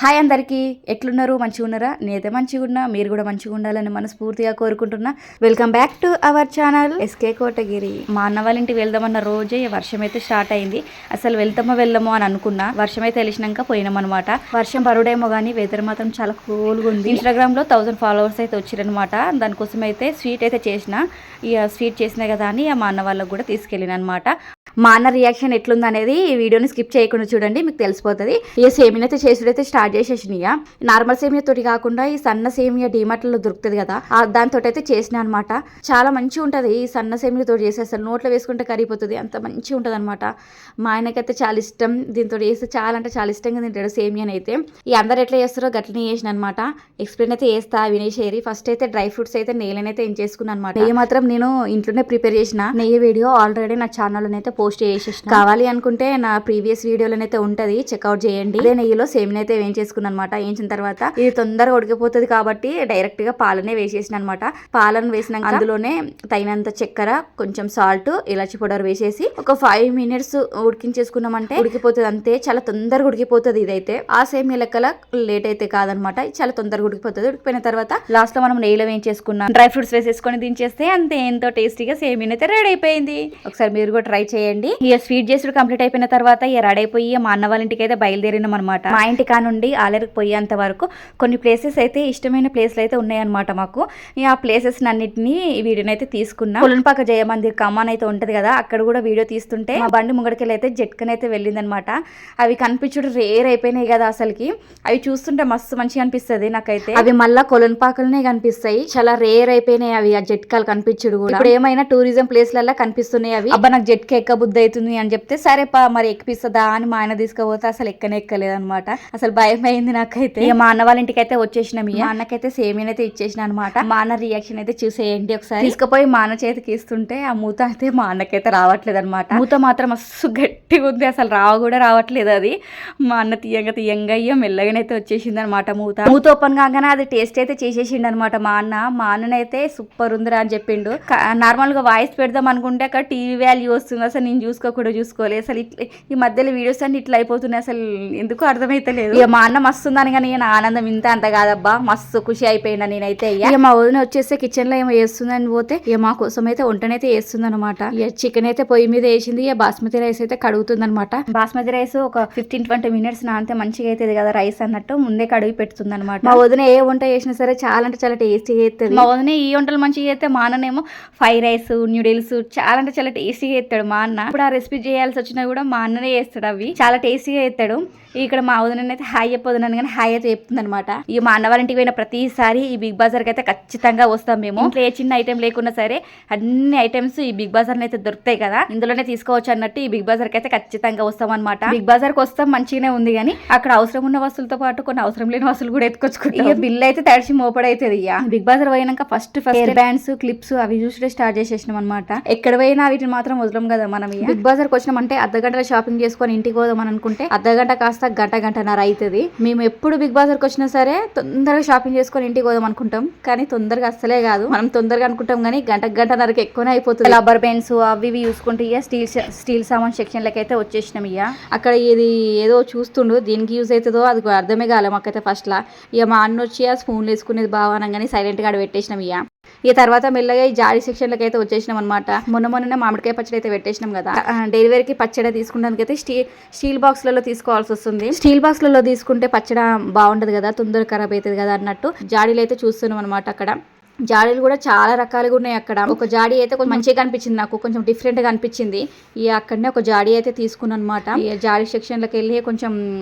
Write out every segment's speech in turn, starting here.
Hi అందరికీ, ఎట్లున్నారు? మంచిగా ఉన్నారా? నేనైతే మంచిగా ఉన్నా, మీరు కూడా మంచిగా ఉండాలని మనస్ఫూర్తిగా కోరుకుంటున్నా. Welcome back to our channel SK Kotagiri. మా అన్న వాళ్ళ ఇంటికి వెళ్దామన్న రోజే వర్షం అయితే స్టార్ట్ అయింది. అసలు వెళ్దామో అని అనుకున్నా. వర్షం అయితే తెలిసినాక పోయినాం అనమాట. వర్షం పరుడేమో కానీ వెదర్ మాత్రం చాలా కూల్గా ఉంది. ఇన్స్టాగ్రామ్ లో 1000 ఫాలోవర్స్ అయితే వచ్చారనమాట. దానికోసం అయితే స్వీట్ అయితే చేసిన. ఇక స్వీట్ చేసినా కదా అని మా అన్న వాళ్ళకు కూడా తీసుకెళ్ళిన అనమాట. మా అన్న రియాక్షన్ ఎట్లుంది అనేది ఈ వీడియోని స్కిప్ చేయకుండా చూడండి, మీకు తెలిసిపోతుంది. ఇక సేమియా అయితే చేసుడైతే స్టార్ట్ చేసేసినాయి. నార్మల్ సేమియా తోటి కాకుండా ఈ సన్న సేమియా డీమార్ట్లో దొరుకుతుంది కదా, దాంతో అయితే చేసిన అనమాట. చాలా మంచిగా ఉంటుంది ఈ సన్న సేమియా తోటి చేసి. అసలు నోట్లో వేసుకుంటే కరిగిపోతుంది, అంత మంచిగా ఉంటుంది అనమాట. మా ఆయనకైతే చాలా ఇష్టం, దీంతో చేస్తే చాలా అంటే చాలా ఇష్టంగా తింటాడు సేమియాని అయితే. ఈ అందరు ఎట్లా చేస్తారో గట్లనే చేసిన అనమాట. ఎక్స్ప్లెయిన్ అయితే చేస్తా వినేసేరి. ఫస్ట్ అయితే డ్రై ఫ్రూట్స్ అయితే నెయ్యినైతే ఏం చేసుకున్నాను అనమాట. నెయ్యి మాత్రం నేను ఇంట్లోనే ప్రిపేర్ చేసిన. నెయ్యి వీడియో ఆల్రెడీ నా ఛానల్లోనైతే పోస్ట్ చేసేసిన. కావాలి అనుకుంటే నా ప్రీవియస్ వీడియోలోనైతే ఉంటది, చెక్అవుట్ చేయండి. అదే నెయ్యిలో సేమియా అయితే వేయించేసుకున్నాను అనమాట. వేయించిన తర్వాత ఇది తొందరగా ఉడికిపోతుంది కాబట్టి డైరెక్ట్ గా పాలనే వేసేసిన అనమాట. పాలను వేసినాక అందులోనే తగినంత చక్కెర, కొంచెం సాల్ట్, ఇలాచి పౌడర్ వేసేసి ఒక 5 minutes ఉడికించేసుకున్నామంటే ఉడికిపోతుంది. అంతే, చాలా తొందరగా ఉడికిపోతుంది. ఇదైతే ఆ సేమియా లెక్కల లేట్ అయితే కాదనమాట, చాలా తొందరగా ఉడికిపోతుంది. ఉడికిపోయిన తర్వాత లాస్ట్ లో మనం నెయ్యిలో వేయించేసుకున్నాం డ్రై ఫ్రూట్స్ వేసేసుకొని దించేస్తే అంతే, ఎంతో టేస్టీగా సేమియా అయితే రెడీ అయిపోయింది. ఒకసారి మీరు కూడా ట్రై చేయండి. ఇక స్వీట్ చేసుడు కంప్లీట్ అయిపోయిన తర్వాత ఇక రెడీ అయిపోయి మా అన్న వాళ్ళ ఇంటికి అయితే బయలుదేరినాం అనమాట. మా ఇంటి కానుండి ఆలరికి పోయేంత వరకు కొన్ని ప్లేసెస్ అయితే ఇష్టమైన ప్లేస్లు అయితే ఉన్నాయన్నమాట మాకు. ఆ ప్లేసెస్ అన్నింటినీ వీడియోని అయితే తీసుకున్నా. పులన్పాక జయమందిర్ కమాన్ అయితే ఉంటది కదా, అక్కడ కూడా వీడియో తీస్తుంటే మా బండి ముంగడికెళ్ళి అయితే జట్కన్ అయితే వెళ్ళిందనమాట. అవి కనిపించుడు రేర్ అయిపోయినాయి కదా అసలుకి. అవి చూస్తుంటే మస్తు మంచిగా అనిపిస్తుంది నాకైతే. అవి మళ్ళా కొలన్పాకలనే కనిపిస్తాయి, చాలా రేర్ అయిపోయినాయి అవి. ఆ జట్కాలు కనిపించుడు కూడా ఇప్పుడు ఏమైనా టూరిజం ప్లేస్లలో కనిపిస్తున్నాయి అవి. అబ్బా నాకు జట్క ఎక్క బుద్ధి అవుతుంది అని చెప్తే సరే పా మరి ఎక్కిపిస్తుందా అని మా ఆయన తీసుకపోతే అసలు ఎక్కలేదనమాట. అసలు భయం అయింది నాకైతే. ఇక మా అన్న వాళ్ళ ఇంటికి అయితే వచ్చేసినాం. మా అన్నకైతే సేమియా అయితే ఇచ్చేసిన అనమాట. మా అన్న రియాక్షన్ అయితే చూసేయండి ఒకసారి. తీసుకుపోయి మా అన్న చేతికి ఇస్తుంటే ఆ మూత అయితే మా అన్నకైతే రావట్లేదు అనమాట. మూత మాత్రం మస్తు గట్టిగా ఉంది, అసలు కూడా రావట్లేదు అది. మా అన్న తీయంగా అయ్యో మెల్లగానైతే వచ్చేసింది అనమాట మూత ఓపెన్ కాగానే అది టేస్ట్ అయితే చేసేసిండు అనమాట మా అన్ననైతే సూపర్ ఉందిరా అని చెప్పిండు. నార్మల్ గా వాయిస్ పెడదాం అనుకుంటే అక్కడ టీవీ వాల్యూ వస్తుంది, అసలు నేను చూసుకోలేదు. అసలు ఈ మధ్యలో వీడియోస్ అన్ని ఇట్లా అయిపోతున్నాయి, అసలు ఎందుకు అర్థమైతలేదు. ఇక మా అన్న మస్తు ఉందని కానీ నా ఆనందం ఇంత అంత కాదబ్బా, మస్తు ఖుషి అయిపోయినా నేనైతే. ఇక మా వదిన వచ్చేస్తే కిచెన్ లో ఏమో వేస్తుందని పోతే ఇక మా కోసం అయితే వంటనైతే వేస్తుంది అనమాట. ఇక చికెన్ అయితే పొయ్యి మీద వేసింది. ఇక బాస్మతి రైస్ అయితే కడుగుతుంది అనమాట. బాస్మతి రైస్ ఒక 15-20 minutes నానితే మంచిగా అవుతుంది కదా రైస్ అన్నట్టు ముందే కడిగి పెడుతుంది అనమాట. మా వదిన ఏ వంట చేసినా సరే చాలా అంటే చాలా టేస్టీగా అవుతుంది. మా వదిన ఈ వంటలు మంచిగా అయితే మా అన్ననేమో ఫ్రైడ్ రైస్, న్యూడిల్స్ చాలా అంటే చాలా టేస్టీగా చేస్తాడు మా అన్న. ఇప్పుడు ఆ రెసిపీ చేయాల్సి వచ్చినా కూడా మా అన్ననే చేస్తాడు, అవి చాలా టేస్టీగా చేస్తాడు. ఇక్కడ మా వదిన అయితే హాయ్ చెప్పొద్దున్నాను కానీ హాయ్ అయితే చెప్తుంది అనమాట. ఇక మా అన్న వాళ్ళ ఇంటికి పోయిన ప్రతిసారి ఈ బిగ్ బజార్కి అయితే ఖచ్చితంగా వస్తాం మేము. ఏ చిన్న ఐటెం లేకున్నా సరే అన్ని ఐటమ్స్ ఈ బిగ్ బజార్ అయితే దొరుకుతాయి కదా, ఇందులోనే తీసుకోవచ్చు అన్నట్టు ఈ బిగ్ బజార్కి అయితే ఖచ్చితంగా వస్తాం అనమాట. బిగ్ బజార్కి వస్తాం మంచిగానే ఉంది కానీ అక్కడ అవసరం ఉన్న వస్తువులతో పాటు కొన్ని అవసరం లేని వస్తువులు కూడా ఎత్తుకొచ్చుకుంటాం. ఇక బిల్ అయితే తడిచి మోపడైతుంది. ఇక బిగ్ బజార్ పోయినాక ఫస్ట్ హెయిర్ బ్యాండ్స్, క్లిప్స్ అవి చూసుడే స్టార్ట్ చేసేసినాం అనమాట. ఎక్కడ పోయినా వీటిని మాత్రం వదలం కదా మనం. బిగ్ బజార్కి వచ్చినామంటే అర్ధగంటలో షాపింగ్ చేసుకొని ఇంటికి పోదామని అనుకుంటే అర్ధగంట కాస్త గంటన్నర అవుతుంది. మేము ఎప్పుడు బిగ్ బజార్కి వచ్చినా సరే తొందరగా షాపింగ్ చేసుకొని ఇంటికి పోదాం అనుకుంటాం, కానీ తొందరగా అస్సలే కాదు. మనం తొందరగా అనుకుంటాం కానీ గంటన్నరకి ఎక్కువనే అయిపోతుంది. రబ్బర్ పెన్స్ అవి ఇవి చూసుకుంటే ఇక స్టీల్ సామాన్ సెక్షన్ లకి అయితే వచ్చేసినాం. ఇక అక్కడ ఇది ఏదో చూస్తుండు, దీనికి యూజ్ అవుతుందో అది అర్థమే కాలే మాకైతే ఫస్ట్ లా. ఇక మా అన్న వచ్చి ఆ స్పూన్లు వేసుకునేది బాగానంగానే సైలెంట్ గా పెట్టేసినాం. ఇక తర్వాత మెల్లగా ఈ జాడీ సెక్షన్లకి అయితే వచ్చేసినాం అనమాట. మొన్న మామిడికాయ పచ్చడి అయితే పెట్టేసినాం కదా, డెలివరీకి పచ్చడి తీసుకుంటానికి అయితే స్టీల్ బాక్స్లలో తీసుకోవాల్సి వస్తుంది. స్టీల్ బాక్స్లలో తీసుకుంటే పచ్చడి బాగుంటది కదా, తొందరగా ఖరాబ్ అవుతుంది కదా అన్నట్టు జాడీలు అయితే చూస్తున్నాం అనమాట. అక్కడ జాడీలు కూడా చాలా రకాలుగా ఉన్నాయి. అక్కడ ఒక జాడీ అయితే కొంచెం మంచిగా కనిపించింది, నాకు కొంచెం డిఫరెంట్ గా అనిపించింది. ఇక అక్కడనే ఒక జాడీ అయితే తీసుకున్నాను అనమాట. ఈ జాడీ సెక్షన్లకు వెళ్ళి కొంచెం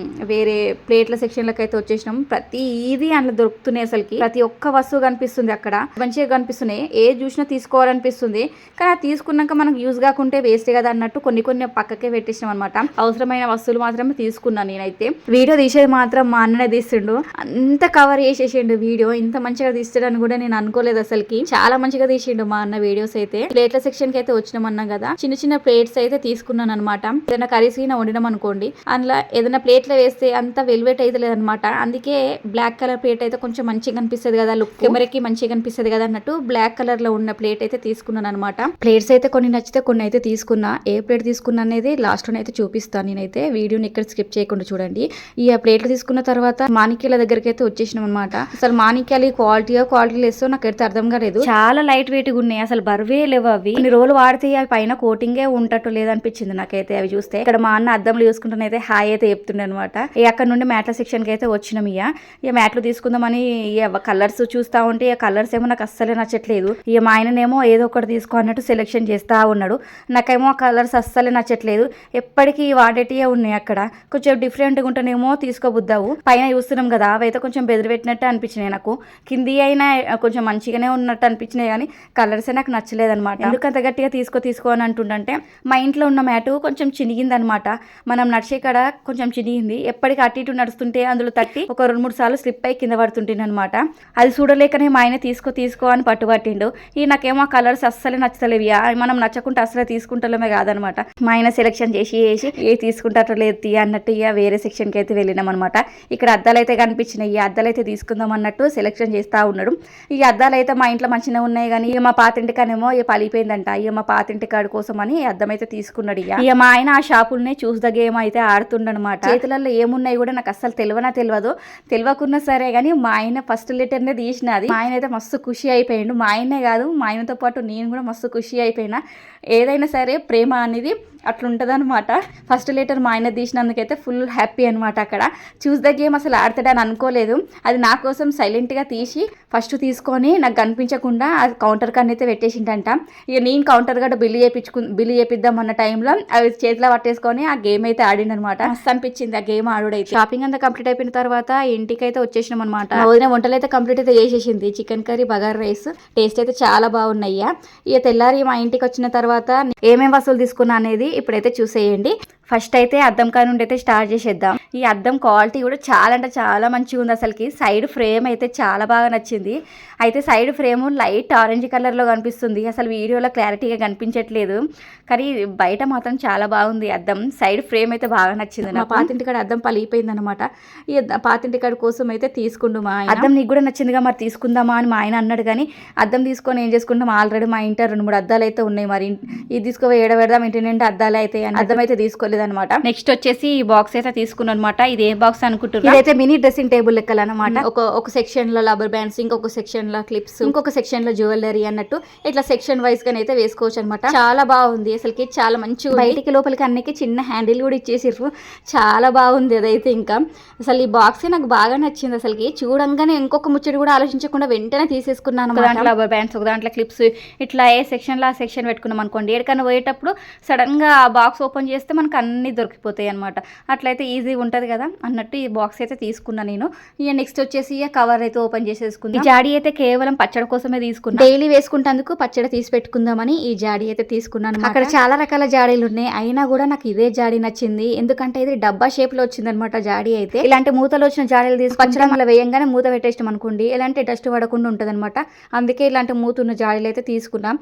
వేరే ప్లేట్ల సెక్షన్లకు అయితే వచ్చేసినాం. ప్రతిదీ అందులో దొరుకుతున్నాయి, అసలుకి ప్రతి ఒక్క వస్తువు కనిపిస్తుంది అక్కడ, మంచిగా కనిపిస్తున్నాయి. ఏ చూసినా తీసుకోవాలనిపిస్తుంది, కానీ అది తీసుకున్నాక మనకు యూజ్ కాకుంటే వేస్ట్ కదా అన్నట్టు కొన్ని పక్కకే పెట్టేసినాం అనమాట. అవసరమైన వస్తువులు మాత్రమే తీసుకున్నాను నేనైతే. వీడియో తీసేది మాత్రం మా అన్ననే తీస్తుండు, అంత కవర్ చేసేసిండు వీడియో. ఇంత మంచిగా తీస్తాడని కూడా నేను అనుకోలేదు తీసుకోలేదు అసలుకి. చాలా మంచిగా తీసిండు మా అన్న వీడియోస్ అయితే. ప్లేట్ల సెక్షన్ కి అయితే వచ్చినామన్నా కదా, చిన్న చిన్న ప్లేట్స్ అయితే తీసుకున్నాను అనమాట. ఏదైనా కర్రీస్ వండినాం అనుకోండి, అందులో ఏదైనా ప్లేట్లో వేస్తే అంత వెల్వెట్ అయితే లేదనమాట. అందుకే బ్లాక్ కలర్ ప్లేట్ అయితే కొంచెం మంచిగా కనిపిస్తుంది కదా, లుక్ కెమెరాకి మంచిగా కనిపిస్తుంది కదా అన్నట్టు బ్లాక్ కలర్ లో ఉన్న ప్లేట్ అయితే తీసుకున్నాను అనమాట. ప్లేట్స్ అయితే కొన్ని నచ్చితే కొన్ని అయితే తీసుకున్నా. ఏ ప్లేట్ తీసుకున్నా అనేది లాస్ట్ లో అయితే చూపిస్తాను. నేనైతే వీడియోని ఇక్కడ స్కిప్ చేయకుండా చూడండి. ఈ ప్లేట్లు తీసుకున్న తర్వాత మాణిక్యాల దగ్గరికి అయితే వచ్చేసినాం అనమాట. అసలు మాణిక్యాలు క్వాలిటీ లెస్సో నాకైతే అర్థం కాలేదు. చాలా లైట్ వెయిట్ గా ఉన్నాయి, అసలు బరువే లేవు. అవి కొన్ని రోజులు వాడితే అవి పైన కోటింగే ఉంటట్టు లేదనిపించింది నాకైతే అవి చూస్తే. ఇక్కడ మా అన్న అద్దంలో చూసుకుంటున్నైతే హాయ్ అయితే చెప్తుండే అనమాట. అక్కడ నుండి మ్యాట్ల సెక్షన్ కి అయితే వచ్చినాం. ఇక మ్యాట్లు తీసుకుందామని కలర్స్ చూస్తా ఉంటే కలర్స్ ఏమో నాకు అస్సలే నచ్చట్లేదు. ఇక మా ఆయననేమో ఏదో ఒకటి తీసుకో అన్నట్టు సెలెక్షన్ చేస్తా ఉన్నాడు. నాకేమో ఆ కలర్స్ అస్సలే నచ్చట్లేదు. ఎప్పటికీ వాడేటివే ఉన్నాయి. అక్కడ కొంచెం డిఫరెంట్గా ఉంటేనేమో తీసుకోబుద్దావు. పైన చూస్తున్నాం కదా, అవైతే కొంచెం బెదిరిపెట్టినట్టు అనిపించినాయి నాకు. కింది అయినా కొంచెం మంచిగానే ఉన్నట్టు అనిపించినాయి, కానీ కలర్సే నాకు నచ్చలేదు అనమాట. ఎందుకంత గట్టిగా తీసుకో అని అంటుండంటే, మా ఇంట్లో ఉన్న మ్యాటు కొంచెం చినిగింది అనమాట. మనం నడిచే కాడ కొంచెం చినిగింది. ఎప్పటికీ అటు ఇటు నడుస్తుంటే అందులో తట్టి ఒక 2-3 సార్లు స్లిప్ అయి కింద పడుతుంటాను అనమాట. అది చూడలేకనే మా ఆయన తీసుకో అని పట్టుబట్టిండు. ఈ నాకేమో ఆ కలర్స్ అస్సలే నచ్చలేవి. మనం నచ్చకుంటే అసలే తీసుకుంటలేమే కాదనమాట. మా ఆయన సెలెక్షన్ చేసి ఏ తీసుకుంటారో లేదు అన్నట్టు ఇక వేరే సెక్షన్ కి అయితే వెళ్ళినాం అనమాట. ఇక్కడ అద్దాలు అయితే కనిపించినాయి. ఈ అద్దాలు అయితే తీసుకుందాం అన్నట్టు సెలెక్షన్ చేస్తా ఉన్నాడు. ఈ అద్దాలు అయితే మా ఇంట్లో మంచిగా ఉన్నాయి, కానీ ఇక మా పాతింటికనేమో ఇక పలిపోయిందంట. ఇక మా పాతింటి కాడి కోసం అని అద్దం అయితే తీసుకున్నాడు. ఇక మా ఆయన ఆ షాపుల్ని చూస్దా గేమ్ అయితే ఆడుతుండనమాట. చేతులలో ఏమున్నాయి కూడా నాకు అస్సలు తెలియకున్నా సరే కానీ మా ఆయన ఫస్ట్ లెటర్నే తీసినది. మా ఆయన అయితే మస్తు ఖుషి అయిపోయిండు. మా ఆయనే కాదు, మా ఆయనతో పాటు నేను కూడా మస్తు ఖుషి అయిపోయినా. ఏదైనా సరే ప్రేమ అనేది అట్లుంటుంది అనమాట. ఫస్ట్ లెటర్ మా ఆయన తీసినందుకైతే ఫుల్ హ్యాపీ అనమాట. అక్కడ చూస్ ద గేమ్ అసలు ఆడతాడని అనుకోలేదు. అది నా కోసం సైలెంట్గా తీసి ఫస్ట్ తీసుకొని నాకు కనిపించకుండా అది కౌంటర్ కన్నా అయితే పెట్టేసిండంట. ఇక నేను కౌంటర్ గడ్డ బిల్లు చేపిద్దాం అన్న టైంలో అవి చేతిలో పట్టేసుకొని ఆ గేమ్ అయితే ఆడిండనమాట. మస్తు అనిపించింది ఆ గేమ్ ఆడుడైతే. షాపింగ్ అంతా కంప్లీట్ అయిపోయిన తర్వాత ఇంటికి అయితే వచ్చేసినాం అనమాట. వదిన వంటలు అయితే కంప్లీట్ అయితే చేసేసింది. Chicken curry, bagara rice taste అయితే చాలా బాగున్నాయి. ఇక తెల్లారి మా ఇంటికి వచ్చిన తర్వాత ఏమేం వస్తువులు తీసుకున్నా అనేది ఇప్పుడైతే చూసేయండి. ఫస్ట్ అయితే అద్దం కాడ నుండి అయితే స్టార్ట్ చేసేద్దాం. ఈ అద్దం క్వాలిటీ కూడా చాలా అంటే చాలా మంచిగా ఉంది. అసలుకి సైడ్ ఫ్రేమ్ అయితే చాలా బాగా నచ్చింది. అయితే సైడ్ ఫ్రేమ్ లైట్ ఆరెంజ్ కలర్లో కనిపిస్తుంది. అసలు వీడియోలో క్లారిటీగా కనిపించట్లేదు, కానీ బయట మాత్రం చాలా బాగుంది అద్దం. సైడ్ ఫ్రేమ్ అయితే బాగా నచ్చింది. మా పాతింటి కాడ అద్దం పలిగిపోయింది అనమాట. ఈ పాతింటి కాడ కోసం అయితే తీసుకుండు మా ఆయన. అద్దం నీకు కూడా నచ్చిందిగా, మరి తీసుకుందామా అని మా ఆయన అన్నాడు. కానీ అద్దం తీసుకొని ఏం చేసుకుంటాం, ఆల్రెడీ మా ఇంటి 2-3 అద్దాలు అయితే ఉన్నాయి. మరి ఇది తీసుకో ఏడబెడదాం, ఇంటి నిండి అద్దాలు అయితే అద్దం అయితే తీసుకోలేదు అనమాట. నెక్స్ట్ వచ్చేసి ఈ బాక్స్ అయితే తీసుకున్నాను అనమాట. ఇది ఏ బాక్స్ అనుకుంటున్నారు, ఇదైతే మినీ డ్రెస్సింగ్ టేబుల్ లెక్కలు అనమాట. ఒక సెక్షన్ లో రబ్బర్ బ్యాండ్స్, ఇంకొక సెక్షన్ లో క్లిప్స్, ఇంకొక సెక్షన్ లో జ్యువెలరీ అన్నట్టు ఇట్లా సెక్షన్ వైజ్ గా అయితే వేసుకోవచ్చు అనమాట. చాలా బాగుంది అసలుకి, చాలా మంచిగా. బయటికి లోపలికి అన్నికి చిన్న హ్యాండిల్ కూడా ఇచ్చేసిర్రు, చాలా బాగుంది అదైతే. ఇంకా అసలు ఈ బాక్స్ నాకు బాగా నచ్చింది అసలుకి. చూడంగానే ఇంకొక ముచ్చడి కూడా ఆలోచించకుండా వెంటనే తీసేసుకున్నాను. దాంట్లో రబ్బర్ బ్యాండ్స్, ఒక దాంట్లో క్లిప్స్, ఇట్లా ఏ సెక్షన్ లో ఆ సెక్షన్ పెట్టుకున్నాం అనుకోండి, ఎక్కడికైనా పోయేటప్పుడు సడన్ గా ఆ బాక్స్ ఓపెన్ చేస్తే మనకు అన్ని దొరికిపోతాయి అనమాట. అట్లయితే ఈజీగా ఉంటుంది కదా అన్నట్టు ఈ బాక్స్ అయితే తీసుకున్నా నేను. ఇక నెక్స్ట్ వచ్చేసి ఇక కవర్ అయితే ఓపెన్ చేసేసుకున్నా. ఈ జాడీ అయితే కేవలం పచ్చడి కోసమే తీసుకున్నా. డైలీ వేసుకుంటేందుకు పచ్చడి తీసి పెట్టుకుందామని ఈ జాడీ అయితే తీసుకున్నాను. అక్కడ చాలా రకాల జాడీలు ఉన్నాయి, అయినా కూడా నాకు ఇదే జాడీ నచ్చింది. ఎందుకంటే ఇది డబ్బా షేప్ లో వచ్చింది అనమాట జాడీ అయితే. ఇలాంటి మూతలు వచ్చిన జాడీలు తీసుకు పచ్చడి మళ్ళీ వేయంగానే మూత పెట్టేస్తాం అనుకోండి, ఎలాంటి డస్ట్ పడకుండా ఉంటుంది అనమాట. అందుకే ఇలాంటి మూతున్న జాడీలు అయితే తీసుకున్నాం.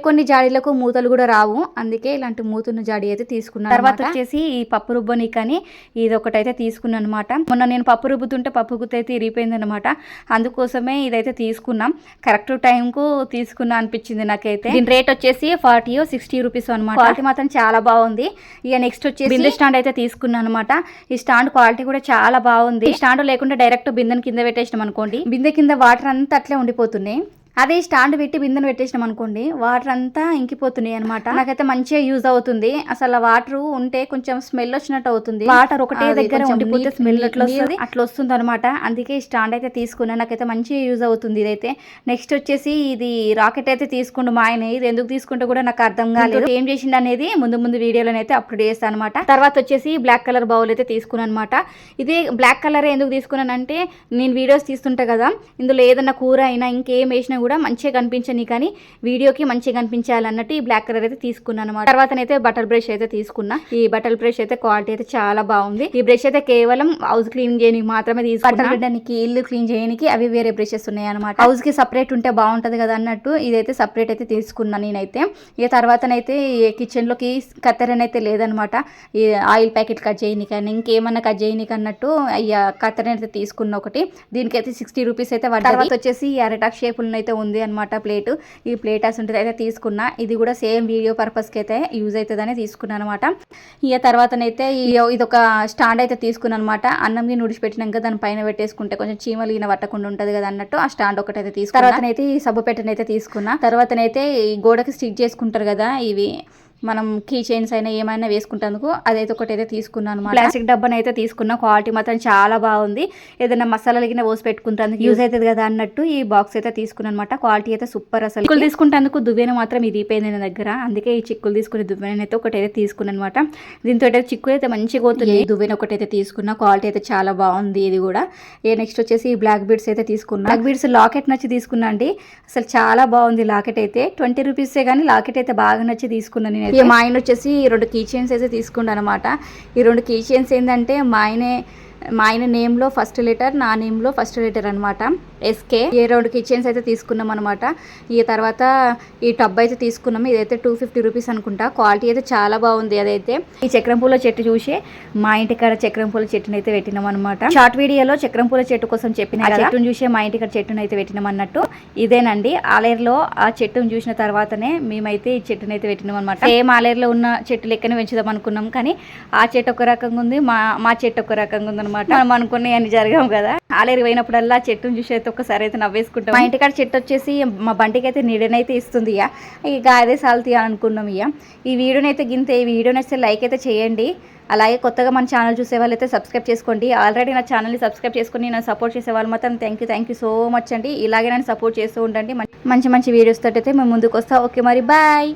కొన్ని జాడీలకు మూతలు కూడా రావు, అందుకే ఇలాంటి మూతున్న జాడీ అయితే తీసుకున్నాను. తర్వాత వచ్చేసి ఈ పప్పు రుబ్బనీకని ఇది ఒకటైతే తీసుకున్నాను అనమాట. మొన్న నేను పప్పు రుబ్బుతుంటే పప్పు గుత్తి అయితే ఇరిగిపోయింది అనమాట. అందుకోసమే ఇదైతే తీసుకున్నాం. కరెక్ట్ టైం కు తీసుకున్నా అనిపించింది నాకైతే. దీని రేట్ వచ్చేసి 40-60 రూపీస్ అనమాట. క్వాలిటీ మాత్రం చాలా బాగుంది. ఇక నెక్స్ట్ వచ్చేసి బిందె స్టాండ్ అయితే తీసుకున్నాను అనమాట. ఈ స్టాండ్ క్వాలిటీ కూడా చాలా బాగుంది. స్టాండ్ లేకుండా డైరెక్ట్ బిందెని కింద పెట్టేసినాం అనుకోండి, బిందె కింద వాటర్ అంతా అట్లే ఉండిపోతున్నాయి. అదే స్టాండ్ పెట్టి బిందెను పెట్టేసినాం అనుకోండి, వాటర్ అంతా ఇంకిపోతున్నాయి అనమాట. నాకైతే మంచిగా యూజ్ అవుతుంది. అసలు వాటర్ ఉంటే కొంచెం స్మెల్ వచ్చినట్టు అవుతుంది. వాటర్ ఒకటే దగ్గర ఉండిపోతే స్మెల్ అట్లా వస్తుంది అనమాట. అందుకే ఈ స్టాండ్ అయితే తీసుకున్నాను. నాకైతే మంచిగా యూజ్ అవుతుంది ఇదైతే. నెక్స్ట్ వచ్చేసి ఇది రాకెట్ అయితే తీసుకుంటూ మా ఆయన. ఇది ఎందుకు తీసుకుంటే కూడా నాకు అర్థం కాలేదు, ఏం చేసిండు అనేది ముందు వీడియోలోనైతే అప్లోడ్ చేస్తాను అనమాట. తర్వాత వచ్చేసి బ్లాక్ కలర్ బౌల్ అయితే తీసుకున్నాను అనమాట. ఇది బ్లాక్ కలర్ ఎందుకు తీసుకున్నానంటే, నేను వీడియోస్ తీస్తుంటా కదా, ఇందులో ఏదన్నా కూర అయినా ఇంకేం వేసినా కూడా మంచిగా కనిపించని కానీ వీడియోకి మంచిగా కనిపించాలన్నట్టు ఈ బ్లాక్ కలర్ అయితే తీసుకున్నాను అనమాట. తర్వాతనైతే బటర్ బ్రష్ అయితే తీసుకున్నా. ఈ బటర్ బ్రష్ అయితే క్వాలిటీ అయితే చాలా బాగుంది. ఈ బ్రష్ అయితే కేవలం హౌస్ క్లీన్ చేయడానికి మాత్రమే తీసుకున్నా. బట్టలు ఇల్లు క్లీన్ చేయడానికి అవి వేరే బ్రషెస్ ఉన్నాయి అనమాట. హౌస్ కి సపరేట్ ఉంటే బాగుంటది కదా అన్నట్టు ఇదైతే సపరేట్ అయితే తీసుకున్నా నేనైతే. ఇక తర్వాతనైతే కిచెన్ లోకి కత్తెరనైతే లేదనమాట. ఈ ఆయిల్ ప్యాకెట్ కట్ చేయడానికి కానీ ఇంకేమన్నా కట్ చేయడానికి అన్నట్టు అయ్యా కత్తెర అయితే తీసుకున్న ఒకటి. దీనికైతే 60 రూపీస్ అయితే పడ్డది. తర్వాత వచ్చేసి అరటాక్ షేప్ అయితే ఉంది అనమాట ప్లేట్. ఈ ప్లేట్ అసలు అయితే తీసుకున్నా. ఇది కూడా సేమ్ వీడియో పర్పస్ కి అయితే యూజ్ అవుతుందని తీసుకున్నాను అనమాట. ఇక తర్వాతనైతే ఇది ఒక స్టాండ్ అయితే తీసుకున్నాను అనమాట. అన్నం నుడిచి పెట్టినాక దాని పైన పెట్టేసుకుంటే కొంచెం చీమలు ఈయన పట్టకుండా ఉంటది కదా అన్నట్టు ఆ స్టాండ్ ఒకటి అయితే తీసుకున్నా. తర్వాతనైతే ఈ సబ్బు పెట్టనైతే తీసుకున్నా. తర్వాతనైతే ఈ గోడకి స్టిక్ చేసుకుంటారు కదా ఇవి మనం కీ చైన్స్ అయినా ఏమైనా వేసుకుంటేందుకు అదైతే ఒకటి అయితే తీసుకున్నాను అనమాట. ప్లాస్టిక్ డబ్బాని అయితే తీసుకున్నా. క్వాలిటీ మాత్రం చాలా బాగుంది. ఏదైనా మసాలాలు గిన్నె పోసి పెట్టుకుంటేందుకు యూజ్ అవుతుంది కదా అన్నట్టు ఈ బాక్స్ అయితే తీసుకున్నాను అనమాట. క్వాలిటీ అయితే సూపర్. అసలు చిక్కులు తీసుకుంటేందుకు దువ్వెన మాత్రం ఇరిగిపోయింది నా దగ్గర. అందుకే ఈ చిక్కులు తీసుకునే దువ్వెన అయితే ఒకటి అయితే తీసుకున్నాను అనమాట. దీంతో అయితే చిక్కులు అయితే మంచిగా పోతుంది. దువ్వెన ఒకటి అయితే తీసుకున్నా. క్వాలిటీ అయితే చాలా బాగుంది ఇది కూడా. నెక్స్ట్ వచ్చేసి ఈ బ్లాక్ బీడ్స్ అయితే తీసుకున్నా. బ్లాక్ బీడ్స్ లాకెట్ నచ్చి తీసుకున్నా అండి. అసలు చాలా బాగుంది లాకెట్ అయితే. 20 రూపీసే కానీ లాకెట్ అయితే బాగా నచ్చి తీసుకున్నాను. మా ఆయన వచ్చేసి 2 కీ చైన్స్ అయితే తీసుకున్నాను అనమాట. ఈ 2 కీ చైన్స్ ఏంటంటే మా ఆయన నేమ్లో ఫస్ట్ లెటర్, నా నేమ్లో ఫస్ట్ లెటర్ అనమాట. ఎస్కే. ఈ 2 కీ చైన్స్ అయితే తీసుకున్నాం అనమాట. ఈ తర్వాత ఈ టబ్ అయితే తీసుకున్నాము. ఇదైతే 250 రూపీస్ అనుకుంటా. క్వాలిటీ అయితే చాలా బాగుంది. అదైతే ఈ చక్రం పూల చెట్టు చూసి మా ఇంటికాడ చక్రం పూల చెట్టును అయితే పెట్టినాం అనమాట. షార్ట్ వీడియోలో చక్రం పూల చెట్టు కోసం చెప్పిన చెట్టును చూసి మా ఇంటికాడ చెట్టును అయితే పెట్టినాం అన్నట్టు ఇదేనండి. ఆలేరులో ఆ చెట్టును చూసిన తర్వాతనే మేమైతే ఈ చెట్టును అయితే పెట్టినాం అనమాట. సేమ్ ఆలేరులో ఉన్న చెట్టు లెక్కనే పెంచుదాం అనుకున్నాం కానీ ఆ చెట్టు ఒక రకంగా ఉంది, మా చెట్టు ఒక రకంగా ఉంది అనమాట. మనం అనుకునే అని జరగం కదా. ఆలేరు పోయినప్పుడల్లా చెట్టును చూసి అయితే ఒకసారి అయితే నవ్వేసుకుంటాం. మా ఇంటికాడ చెట్టు వచ్చేసి మా బంటికి అయితే నీడనైతే ఇస్తుంది. ఇక అదే సాల్తీ అని అనుకున్నాం. ఈ వీడియోనైతే గింతే. ఈ వీడియో నచ్చితే లైక్ అయితే చేయండి. అలాగే కొత్తగా మన ఛానల్ చూసే వాళ్ళు అయితే సబ్స్క్రైబ్ చేసుకోండి. ఆల్రెడీ నా ఛానల్ని సబ్స్క్రైబ్ చేసుకుని నన్ను సపోర్ట్ చేసే వాళ్ళు మాత్రం థ్యాంక్ యూ సో మచ్ అండి. ఇలాగే నన్ను సపోర్ట్ చేస్తూ ఉండండి. మంచి వీడియోస్ తోటి అయితే మేము ముందుకు వస్తాం. ఓకే మరి బాయ్.